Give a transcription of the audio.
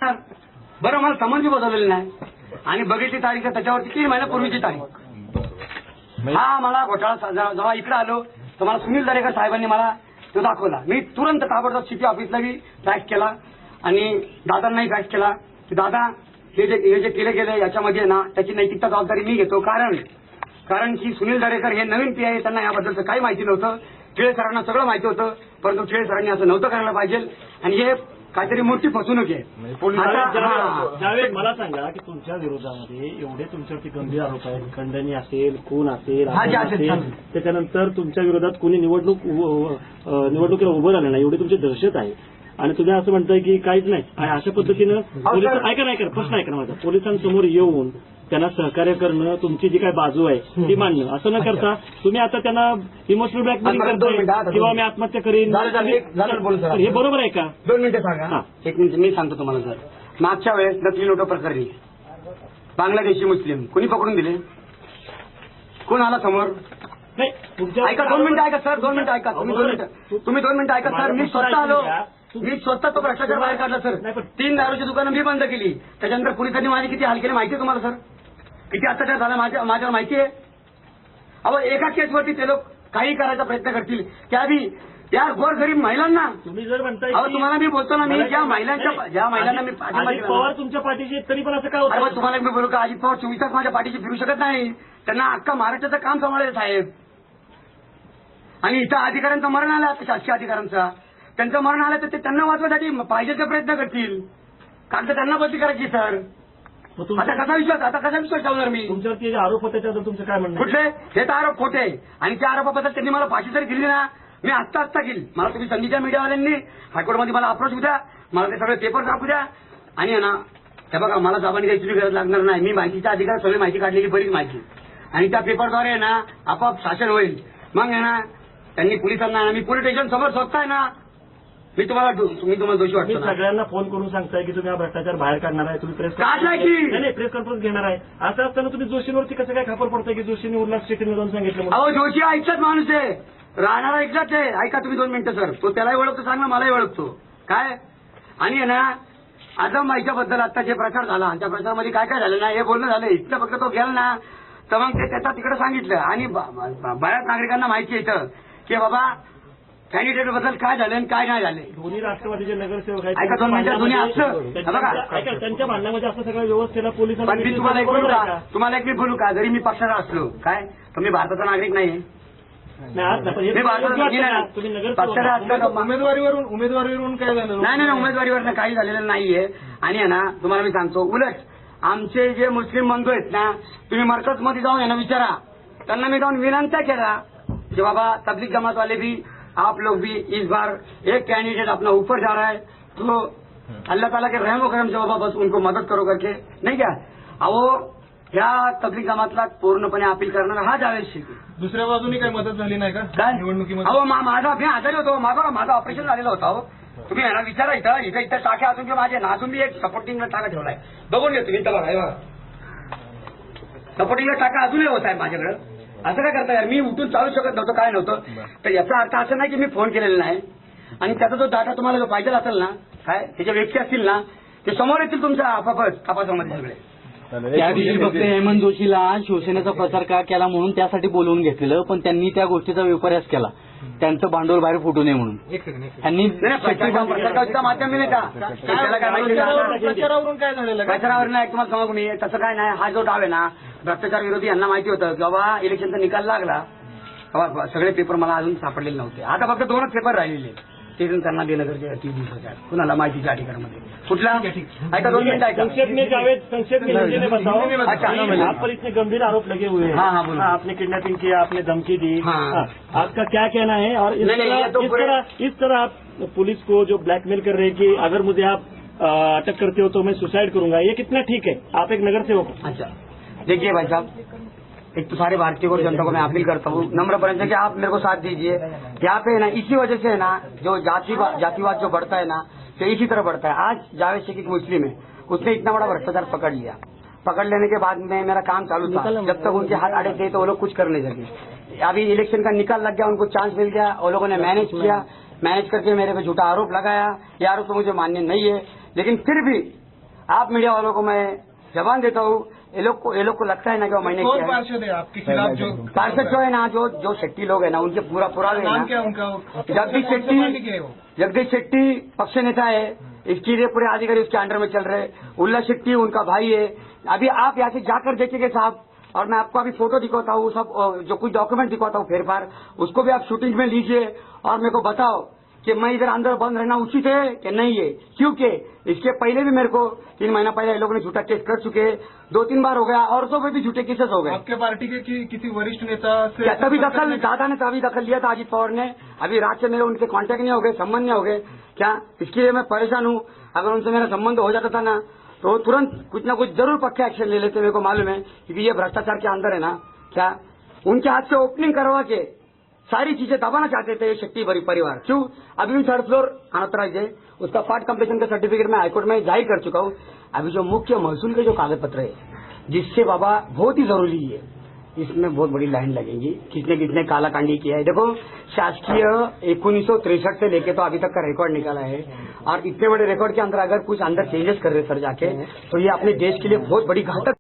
करणार? बरं, मला समन्स बदललेलं नाही आणि बघितली तारीख तर त्याच्यावरती 3 महिन्यापूर्वीची तारीख. हा मला घोटाळा जेव्हा इकडे आलो तर मला सुनील दरेकर साहेबांनी मला तो दाखवला. मी तुरंत ताबडतोब सिटी ऑफिसला बी फॅक्स केला आणि दादांनाही फॅक्स केला की दादा हे जे केले गेले याच्यामध्ये ना त्याची नैतिकता जबाबदारी मी घेतो. कारण की सुनील दरेकर हे नवीन पी आहे, त्यांना याबद्दलचं काही माहिती नव्हतं. टिळे सरांना सगळं माहिती होतं, परंतु टिळे सरांनी असं नव्हतं करायला पाहिजे आणि हे काहीतरी मोठी फसवणूक आहे. जावेद, मला सांगा की तुमच्या विरोधामध्ये एवढे तुमच्यावरती गंभीर आरोप आहेत, खंडणी असेल, खून असेल, त्याच्यानंतर तुमच्या विरोधात कोणी निवडणुकीला उभं राहिलं नाही, एवढी तुमची दहशत आहे आणि तुम्ही असं म्हणताय की काहीच नाही. आणि अशा पद्धतीनं ऐका प्रश्न ऐका ना माझा, पोलिसांसमोर येऊन त्यांना सहकार्य करणं, तुमची जी काही बाजू आहे ती मांडणं, असं न करता तुम्ही आता त्यांना इमोशनल ब्लॅकमेलिंग करताय किंवा मी आत्महत्या करीन, हे बरोबर आहे का? 2 मिनिटं सांगा. 1 मिनिट मी सांगतो तुम्हाला. सर, मागच्या वेळेस नकली नोटा प्रकरणी बांगलादेशी मुस्लिम कुणी पकडून दिले? कोण आला समोर? नाही, ऐका 2 मिनिटं ऐका सर, 2 मिनिटं ऐका तुम्ही 2 मिनिटं ऐका सर. मी स्वतः आलो, मी स्वतः तो भ्रष्टाचार बाहेर काढला सर. 3 दारूची दुकानं मी बंद केली. त्याच्यानंतर पोलिसांनी माझी किती हाल केले माहिती आहे तुम्हाला सर? किती अत्याचार झाला माझ्यावर माहिती आहे? अहो, एका केसवरती ते लोक काही करायचा प्रयत्न करतील त्याबी या गोरगरीब महिलांना. तुम्ही जर म्हणताय तुम्हाला मी बोलतो ना, मी ज्या महिलांना मी पवार तुमच्या पाठीशी तरी पण असं काय होतं? तुम्हाला मी बोलू का, अजित पवार 24 तास माझ्या पाठीशी फिरू शकत नाही. त्यांना अख्खा महाराष्ट्राचं काम सांभाळायचं साहेब. आणि इथं अधिकाऱ्यांचं मरण आलं, शासकीय अधिकाऱ्यांचा त्यांचं मरण आलं तर ते त्यांना वाचवण्यासाठी पाहिजे ते प्रयत्न करतील. कारण त्यांना बदली करायची सर. आता कसा विश्वास ठेवणार मी? तुमच्यावरती जे आरोप होते त्याबद्दल तुमचं काय म्हणणं? कुठले? हे तर आरोप खोटे आणि त्या आरोपाबद्दल त्यांनी मला फाशी जरी दिली ना, मी आत्ता घेईल. मला तुम्ही संधीच्या मीडियावाल्यांनी हायकोर्टमध्ये मला अप्रोच होऊ द्या, मला ते सगळे पेपर दाखवू द्या आणि ना हे बघा, मला जबानी द्यायची गरज लागणार नाही. मी माहितीच्या अधिकार सगळी माहिती काढलेली बरीच माहिती आणि त्या पेपरद्वारे ना आपोआप शासन होईल. मग आहे ना त्यांनी पोलिसांना मी पोलीस स्टेशन समोर स्वतः ना मी तुम्हाला दोषी वाटतो. सगळ्यांना फोन करून सांगताय की तुम्ही हा भ्रष्टाचार बाहेर काढणार आहे, तुम्ही प्रेस कॉन्फरन्स घेणार आहे. असं असताना तुम्ही जोशींवरती कसं काय खापर पडताय की जोशींनी उल्हास स्टेशनला जाऊन सांगितलं? अहो, जोशी ऐकत माणूस आहे, राहणारा ऐकत आहे. ऐका तुम्ही 2 मिनिटं सर. तो त्यालाही ओळखतो चांगला, मलाही ओळखतो काय. आणि ना आजम माईच्याबद्दल आता जे प्रचार झाला त्या प्रचारामध्ये काय काय झालं ना, हे बोलणं झालं. इथलं फक्त तो गेला ना तर मग ते त्याचा तिकडे सांगितलं आणि बऱ्याच नागरिकांना माहिती येतं की बाबा कॅन्डिडेट बद्दल काय झालं आणि काय नाही झाले. दोन्ही राष्ट्रवादीचे नगरसेवक आहेत. ऐका 2 मिनिटं. दोन्ही असं त्यांच्या भांडणामध्ये असं सगळ्या व्यवस्थेला पोलिसांना. पण मी तुम्हाला एक बोलू का, तुम्हाला एक मी बोलू का, जरी मी पक्षाचा असलो काय तर मी भारताचा नागरिक नाही. पक्षाचा असलो उमेदवारीवरून काय झालं? नाही, उमेदवारीवरनं काही झालेलं नाहीये. आणि आहे ना तुम्हाला मी सांगतो, उलट आमचे जे मुस्लिम बंधू आहेत ना, तुम्ही मरकजमध्ये जाऊन यांना विचारा. त्यांना मी जाऊन विनंत्या केला कि बाबा तबलीग जमात वाले भी, आप लोग भी इस बार एक कैंडिडेट अपना ऊपर जा रहा है तो अल्लाह ताला के रहम व करम से बाबा बस उनको मदत करो करके. नाही क्या अहो, ह्या तबलीग जमातला पूर्णपणे अपील करणार हा जावेद शेख. दुसऱ्या बाजूनी काही मदत झाली नाही का काय निवडणुकीमध्ये? अहो, माझा मी आजारी होतो, माझं ऑपरेशन झालेलं होतं. हो तुम्ही यांना विचारा. इथं टाक्या अजून माझे ना, अजून मी एक सपोर्टिंगला टाका ठेवलाय, बघून घेतो मी. बघा सपोर्टिंगला टाका अजूनही होत आहे माझ्याकडे. असं काय करता यार, मी उठून चालू शकत नव्हतं, काय नव्हतं. तर याचा अर्थ असं नाही की मी फोन केलेला नाही. आणि त्याचा जो डाटा तुम्हाला जो पाहिजे असेल ना, काय त्याच्या व्यक्ती असतील ना ते समोर येतील तुमच्या आपापच तपासामध्ये सगळे. त्या दिवशी फक्त हेमंत जोशीला शिवसेनेचा प्रचार का केला म्हणून त्यासाठी बोलवून घेतलेलं, पण त्यांनी त्या गोष्टीचा विपर्यास केला, त्यांचं भांडवल बाहेर फुटू नये म्हणून. त्यांनी प्रचाराच्या माध्यमाने का त्याला काय माहिती प्रचारावरून काय झालेलं? प्रचारावर नाही तुम्हाला सांगू मी, तसं काय नाही. हा जो डाव आहे ना भ्रष्टाचार विरोधी, यांना माहिती होतं की बाबा इलेक्शनचा निकाल लागला, सगळे पेपर मला अजून सापडलेले नव्हते. आता फक्त 2च पेपर राहिलेले, ते त्यांना देणं गरजेचं 30 दिवसाच्या कुणाला माहितीच्या अधिकारामध्ये. कुठला ऐका 2 मिनिटं ऐका. संक्षेप में आप पर इतने गंभीर आरोप लगे हुए हैं. हाँ, आपने किडनैपिंग किया, आपने धमकी दी. आपका क्या कहना है? और इस तरह आप पुलिस को जो ब्लैकमेल कर रहे हैं कि अगर मुझे आप अटक करते हो तो मैं सुसाइड करूंगा, ये कितना ठीक है? आप एक नगर सेवक. अच्छा देखिए भाई साहब, एक तो सारे भारतीय को जनता को मैं अपील करता हूँ नम्र प्रयत्न कि आप मेरे को साथ दीजिए. यहाँ पे ना इसी वजह से ना जो जातिवाद जो बढ़ता है ना तो इसी तरह बढ़ता है. आज जावेद शेख एक मुस्लिम है, उसने इतना बड़ा भ्रष्टाचार पकड़ लिया. पकड़ लेने के बाद में मेरा काम चालू था, जब तक उनके हाथ अड़े थे तो वो लोग कुछ कर नहीं सके. अभी इलेक्शन का निकाल लग गया, उनको चांस मिल गया, वो लोगों ने मैनेज किया, मैनेज करके मेरे पे झूठा आरोप लगाया. ये आरोप तो मुझे मान्य नहीं है, लेकिन फिर भी आप मीडिया वालों को मैं जवान देता हूँ, ये लोग को लगता है ना कि वो मैंने कौन किया है। पार्षद है आपके खिलाफ जो पार्षद जो है ना, जो शेट्टी लोग है ना, उनके पूरा पुरावे है नाम ना। क्या है उनका? जगदीश कौन सी पार्टी के है वो? जगदीश शेट्टी पक्ष नेता है, इसकी ये पूरे अधिकारी उसके अंडर में चल रहे। उल्ला शेट्टी उनका भाई है। अभी आप यहाँ से जाकर देखेंगे साहब, और मैं आपको अभी फोटो दिखाता हूँ, सब जो कुछ डॉक्यूमेंट दिखाता हूँ फेरफार, उसको भी आप शूटिंग में लीजिए और मेरे को बताओ कि मैं इधर अंदर बंद रहना उचित है कि नहीं है। क्योंकि इसके पहले भी मेरे को 3 महीना पहले ये लोगों ने झूठा केस कर चुके हैं, 2-3 बार हो गया, और तो भी झूठे केसेस हो गए। आपके पार्टी के किसी वरिष्ठ नेता से क्या तभी दखल दादा ने तभी दखल लिया था अजित पवार ने। अभी रात से मेरे उनसे कांटेक्ट नहीं हो गए, संबंध नहीं हो गए क्या? इसके लिए मैं परेशान हूँ। अगर उनसे मेरा संबंध हो जाता था ना तो तुरंत कुछ ना कुछ जरूर पक्के एक्शन ले लेते, मेरे को मालूम है, क्योंकि ये भ्रष्टाचार के अंदर है ना। क्या उनके हाथ से ओपनिंग करवा के सारी चीजें दबाना चाहते थे ये शक्ति परिवार। क्यों? अभी भी 3rd फ्लोर अनऑथराइज है, उसका पार्ट कंप्लीशन का सर्टिफिकेट मैं हाईकोर्ट में जाहिर कर चुका हूँ। अभी जो मुख्य महसूल के जो कागज पत्र है, जिससे बाबा बहुत ही जरूरी है, इसमें बहुत बड़ी लाइन लगेगी। किसने किसने कालाकांडी किया है। देखो, शासकीय 1963 से लेके तो अभी तक का रिकॉर्ड निकाला है, और इतने बड़े रिकॉर्ड के अंदर अगर कुछ अंदर चेंजेस कर रहे सर जाके, तो ये अपने देश के लिए बहुत बड़ी घातक